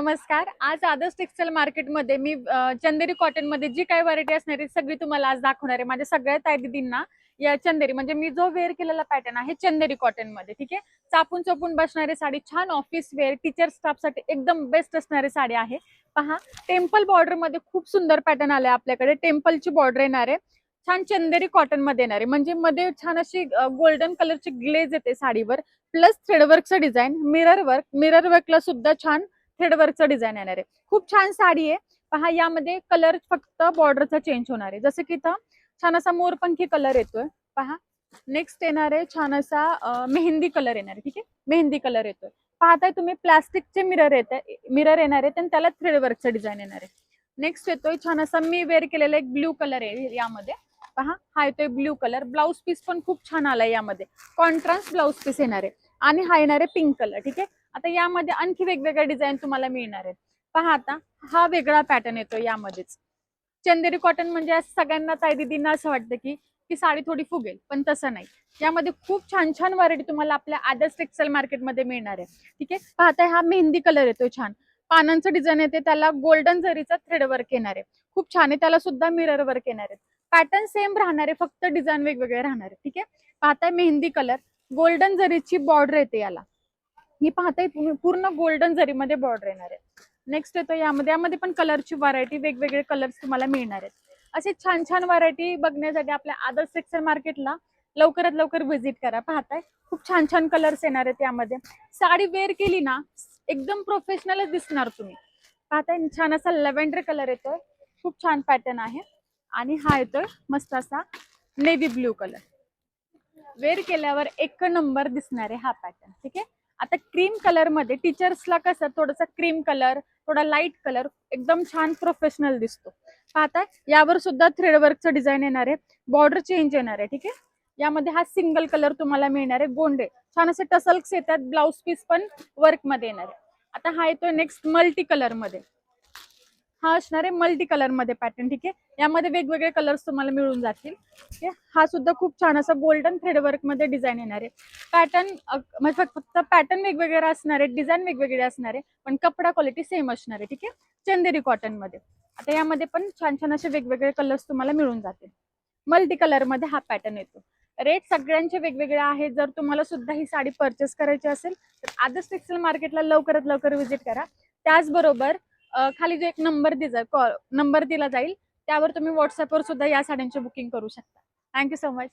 नमस्कार. आज आदर्श टेक्सटाईल मार्केटमध्ये मी चंदेरी कॉटनमध्ये जी काही व्हरायटी असणार आहे सगळी तुम्हाला आज दाखवणार आहे. माझ्या सगळ्या ताई दीदींना या चंदेरी म्हणजे मी जो वेअर केलेला पॅटर्न आहे चंदेरी कॉटनमध्ये, ठीक आहे. चापून चपून बसणारी साडी, छान ऑफिस वेअर, टीचर स्टाफसाठी एकदम बेस्ट असणारी साडी आहे. पहा, टेम्पल बॉर्डर मध्ये खूप सुंदर पॅटर्न आले आपल्याकडे. टेम्पलची बॉर्डर येणार आहे, छान चंदेरी कॉटन मध्ये येणार आहे. म्हणजे मध्ये छान अशी गोल्डन कलरची ग्लेज येते साडीवर, प्लस थ्रेडवर्कचं डिझाईन, मिरर वर्कला सुद्धा छान थ्रेडवर्कचं डिझाईन येणार आहे. खूप छान साडी आहे. पहा, यामध्ये कलर फक्त बॉर्डरचा चेंज होणार आहे. जसं की इथं छान असा मोरपंखी कलर येतोय. पहा, नेक्स्ट येणार आहे छान असा मेहंदी कलर येणार आहे, ठीक आहे. मेहंदी कलर येतोय. पाहताय तुम्ही, प्लास्टिकचे मिरर येणार आहेत आणि त्याला थ्रेडवर्कचं डिझाईन येणार आहे. नेक्स्ट येतोय छान असा मी वेअर केलेला एक ब्ल्यू कलर आहे यामध्ये. पहा, हा येतोय ब्ल्यू कलर. ब्लाउज पीस पण खूप छान आलाय यामध्ये, कॉन्ट्रास्ट ब्लाउज पीस येणार आहे आणि हा येणार आहे पिंक कलर, ठीक आहे. आता यामध्ये आणखी वेगवेगळे डिझाईन तुम्हाला मिळणार आहेत. पहा, आता हा वेगळा पॅटर्न येतो यामध्येच. चंदेरी कॉटन म्हणजे असं सगळ्यांना ताई दीदींना असं वाटतं की की साडी थोडी फुगेल, पण तसं नाही. यामध्ये खूप छान छान व्हरायटी तुम्हाला आपल्या आदर्श टेक्सटाईल मार्केटमध्ये मिळणार आहे, ठीक आहे. पाहताय, हा मेहंदी कलर येतोय, छान पानांचं डिझाईन येते, त्याला गोल्डन जरीचा थ्रेड वर्क येणार आहे. खूप छान आहे. त्याला सुद्धा मिरर वर्क येणार आहे. पॅटर्न सेम राहणार आहे, फक्त डिझाईन वेगवेगळे राहणार आहे, ठीक आहे. पाहताय, मेहंदी कलर, गोल्डन जरीची बॉर्डर येते याला. ही पाहताय तुम्ही, पूर्ण गोल्डन जरीमध्ये बॉर्डर येणार आहे. नेक्स्ट येतो यामध्ये पण कलरची व्हरायटी, वेगवेगळे कलर्स तुम्हाला मिळणार आहेत. असे छान छान व्हरायटी बघण्यासाठी आपल्या आदर्श टेक्सटाईल मार्केटला लवकरात लवकर व्हिजिट करा. पाहताय, खूप छान छान कलर्स येणार आहेत यामध्ये. साडी वेअर केली ना एकदम प्रोफेशनलच दिसणार तुम्ही. पाहताय, छान असा लेव्हेंडर कलर येतोय, खूप छान पॅटर्न आहे. आणि हा येतोय मस्त असा नेव्ही ब्ल्यू कलर. वेअर केल्यावर एक नंबर दिसणार आहे हा पॅटर्न, ठीक आहे. आता क्रीम कलर मध्ये टीचर्सला कसं थोडासा क्रीम कलर, थोडा लाईट कलर एकदम छान प्रोफेशनल दिसतो. पाहताय, यावर सुद्धा थ्रेडवर्कचं डिझाईन येणार आहे, बॉर्डर चेंज येणार आहे, ठीक आहे. यामध्ये हा सिंगल कलर तुम्हाला मिळणार आहे, गोंडे छान असे टसल्स येतात, ब्लाउज पीस पण वर्क मध्ये येणार आहे. आता हा येतोय नेक्स्ट मल्टी कलर मध्ये. हा असणार आहे मल्टी कलर मध्ये पॅटर्न, ठीक आहे. यामध्ये वेगवेगळे कलर्स तुम्हाला मिळून जातील, ठीक आहे. हा सुद्धा खूप छान असा गोल्डन थ्रेडवर्क मध्ये डिझाईन येणार आहे. पॅटर्न म्हणजे फक्त पॅटर्न वेगवेगळे असणार आहे, डिझाईन वेगवेगळे असणार आहे, पण कपडा क्वालिटी सेम असणार आहे, ठीक आहे. चंदेरी कॉटन मध्ये. आता यामध्ये पण छान छान असे वेगवेगळे कलर्स तुम्हाला मिळून जातील. मल्टी कलर मध्ये हा पॅटर्न येतो. रेट सगळ्यांचे वेगवेगळे आहेत. जर तुम्हाला सुद्धा ही साडी परचेस करायची असेल तर आदर्श टेक्सटाईल मार्केटला लवकरात लवकर व्हिजिट करा. त्याचबरोबर खाली जो एक नंबर दिला जाईल त्यावर तुम्ही व्हॉट्सअपवर सुद्धा या साड्यांची बुकिंग करू शकता. Thank you so much.